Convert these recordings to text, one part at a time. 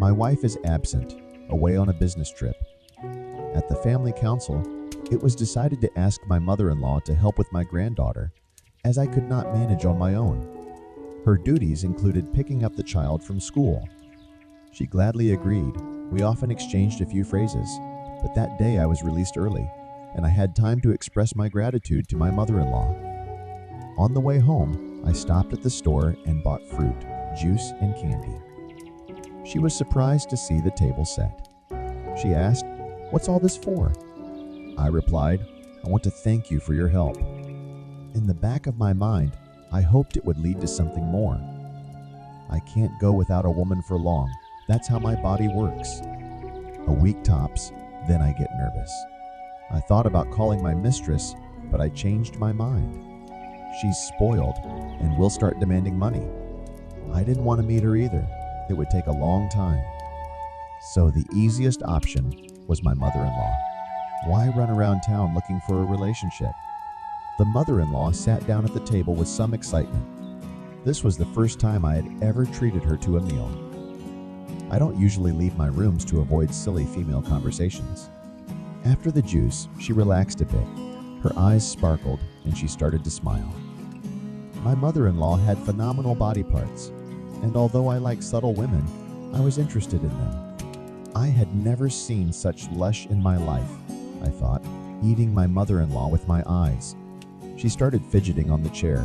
My wife is absent, away on a business trip. At the family council, it was decided to ask my mother-in-law to help with my granddaughter, as I could not manage on my own. Her duties included picking up the child from school. She gladly agreed. We often exchanged a few phrases, but that day I was released early, and I had time to express my gratitude to my mother-in-law. On the way home, I stopped at the store and bought fruit, juice, and candy. She was surprised to see the table set. She asked, "What's all this for?" I replied, "I want to thank you for your help." In the back of my mind, I hoped it would lead to something more. I can't go without a woman for long. That's how my body works. A week tops, then I get nervous. I thought about calling my mistress, but I changed my mind. She's spoiled and will start demanding money. I didn't want to meet her either. It would take a long time. So the easiest option was my mother-in-law. Why run around town looking for a relationship? The mother-in-law sat down at the table with some excitement. This was the first time I had ever treated her to a meal. I don't usually leave my rooms to avoid silly female conversations. After the juice, she relaxed a bit. Her eyes sparkled and she started to smile. My mother-in-law had phenomenal body parts, and although I like subtle women, I was interested in them. I had never seen such lush in my life, I thought, eating my mother-in-law with my eyes. She started fidgeting on the chair.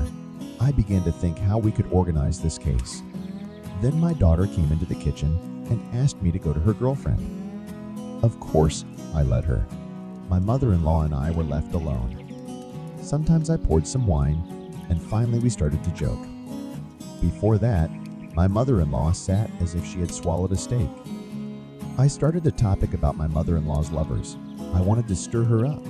I began to think how we could organize this case. Then my daughter came into the kitchen and asked me to go to her girlfriend. Of course, I let her. My mother-in-law and I were left alone. Sometimes I poured some wine, and finally we started to joke. Before that, my mother-in-law sat as if she had swallowed a steak. I started the topic about my mother-in-law's lovers. I wanted to stir her up.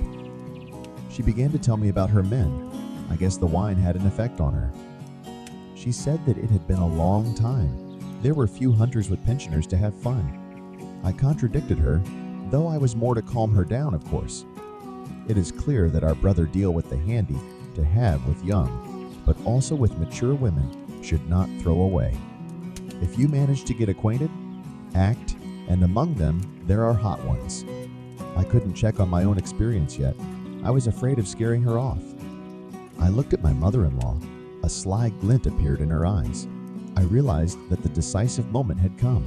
She began to tell me about her men. I guess the wine had an effect on her. She said that it had been a long time. There were few hunters with pensioners to have fun. I contradicted her, though I was more to calm her down, of course. It is clear that our brother deal with the handy to have with young, but also with mature women should not throw away. If you manage to get acquainted, act, and among them there are hot ones. I couldn't check on my own experience yet. I was afraid of scaring her off. I looked at my mother-in-law. A sly glint appeared in her eyes. I realized that the decisive moment had come.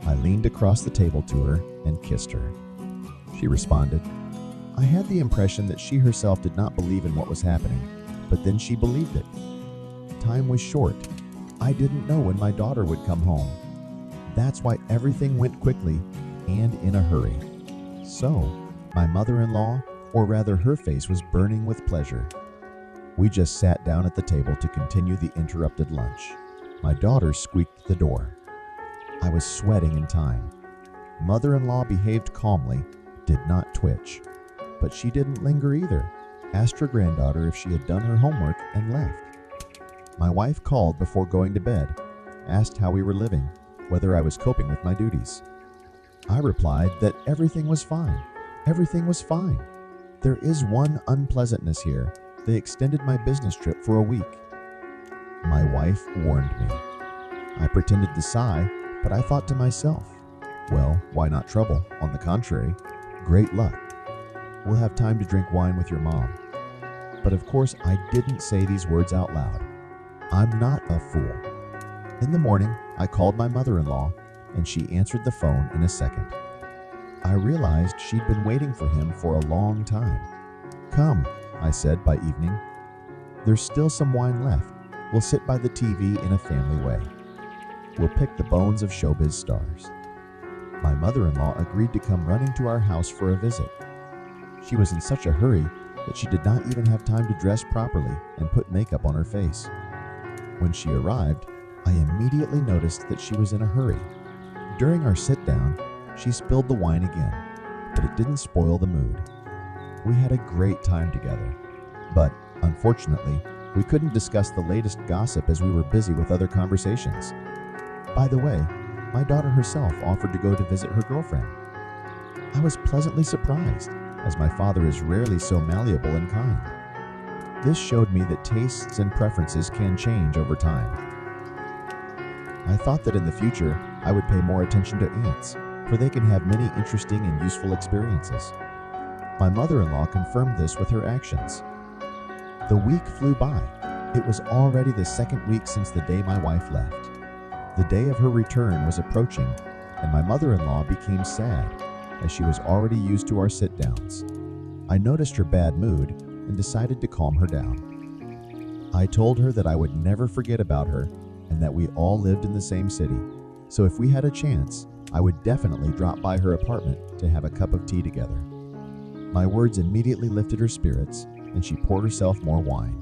I leaned across the table to her and kissed her. She responded. I had the impression that she herself did not believe in what was happening, but then she believed it. Time was short. I didn't know when my daughter would come home. That's why everything went quickly and in a hurry. So, my mother-in-law, or rather her face, was burning with pleasure. We just sat down at the table to continue the interrupted lunch. My daughter squeaked the door. I was sweating in time. Mother-in-law behaved calmly, did not twitch. But she didn't linger either. Asked her granddaughter if she had done her homework and left. My wife called before going to bed, asked how we were living, whether I was coping with my duties. I replied that everything was fine. Everything was fine. There is one unpleasantness here. They extended my business trip for a week. My wife warned me. I pretended to sigh, but I thought to myself, well, why not trouble? On the contrary, great luck. We'll have time to drink wine with your mom. But of course, I didn't say these words out loud. I'm not a fool. In the morning, I called my mother-in-law, and she answered the phone in a second. I realized she'd been waiting for him for a long time. Come, I said by evening. There's still some wine left. We'll sit by the TV in a family way. We'll pick the bones of showbiz stars. My mother-in-law agreed to come running to our house for a visit. She was in such a hurry that she did not even have time to dress properly and put makeup on her face. When she arrived, I immediately noticed that she was in a hurry. During our sit-down, she spilled the wine again, but it didn't spoil the mood. We had a great time together, but unfortunately, we couldn't discuss the latest gossip as we were busy with other conversations. By the way, my daughter herself offered to go to visit her girlfriend. I was pleasantly surprised, as my father is rarely so malleable and kind. This showed me that tastes and preferences can change over time. I thought that in the future, I would pay more attention to aunts, for they can have many interesting and useful experiences. My mother-in-law confirmed this with her actions. The week flew by. It was already the second week since the day my wife left. The day of her return was approaching, and my mother-in-law became sad, as she was already used to our sit-downs. I noticed her bad mood and decided to calm her down. I told her that I would never forget about her and that we all lived in the same city, so if we had a chance, I would definitely drop by her apartment to have a cup of tea together. My words immediately lifted her spirits, and she poured herself more wine.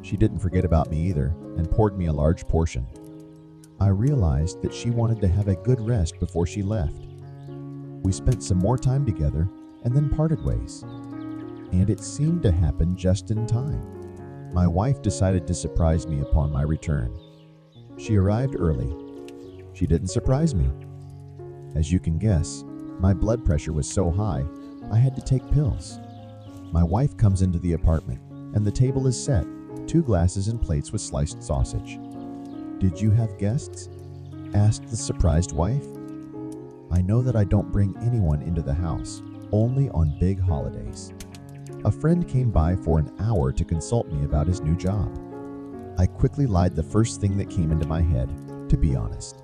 She didn't forget about me either and poured me a large portion. I realized that she wanted to have a good rest before she left. We spent some more time together and then parted ways. And it seemed to happen just in time. My wife decided to surprise me upon my return. She arrived early. She didn't surprise me. As you can guess, my blood pressure was so high, I had to take pills. My wife comes into the apartment, and the table is set, 2 glasses and plates with sliced sausage. "Did you have guests?" asked the surprised wife. "I know that I don't bring anyone into the house, only on big holidays. A friend came by for an hour to consult me about his new job." I quickly lied the first thing that came into my head, to be honest.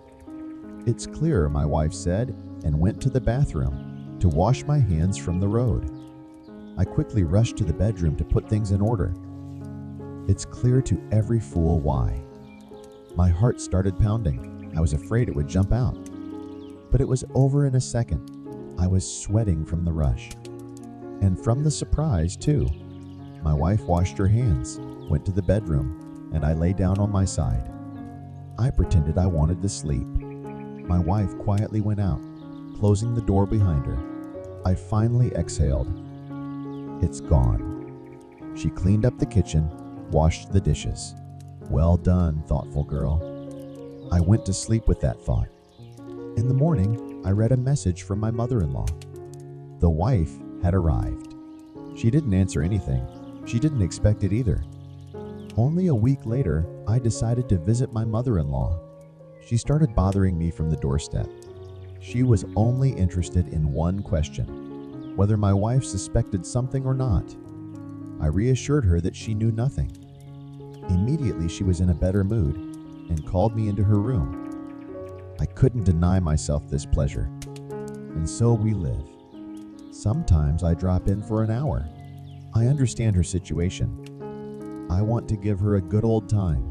"It's clear," my wife said, and went to the bathroom to wash my hands from the road. I quickly rushed to the bedroom to put things in order. It's clear to every fool why. My heart started pounding. I was afraid it would jump out. But it was over in a second. I was sweating from the rush. And from the surprise, too. My wife washed her hands, went to the bedroom, and I lay down on my side. I pretended I wanted to sleep. My wife quietly went out, closing the door behind her. I finally exhaled. It's gone. She cleaned up the kitchen, washed the dishes. Well done, thoughtful girl. I went to sleep with that thought. In the morning, I read a message from my mother-in-law. The wife had arrived. She didn't answer anything. She didn't expect it either. Only a week later, I decided to visit my mother-in-law. She started bothering me from the doorstep. She was only interested in one question: whether my wife suspected something or not. I reassured her that she knew nothing. Immediately, she was in a better mood and called me into her room. I couldn't deny myself this pleasure, and so we live. Sometimes I drop in for an hour. I understand her situation. I want to give her a good old time,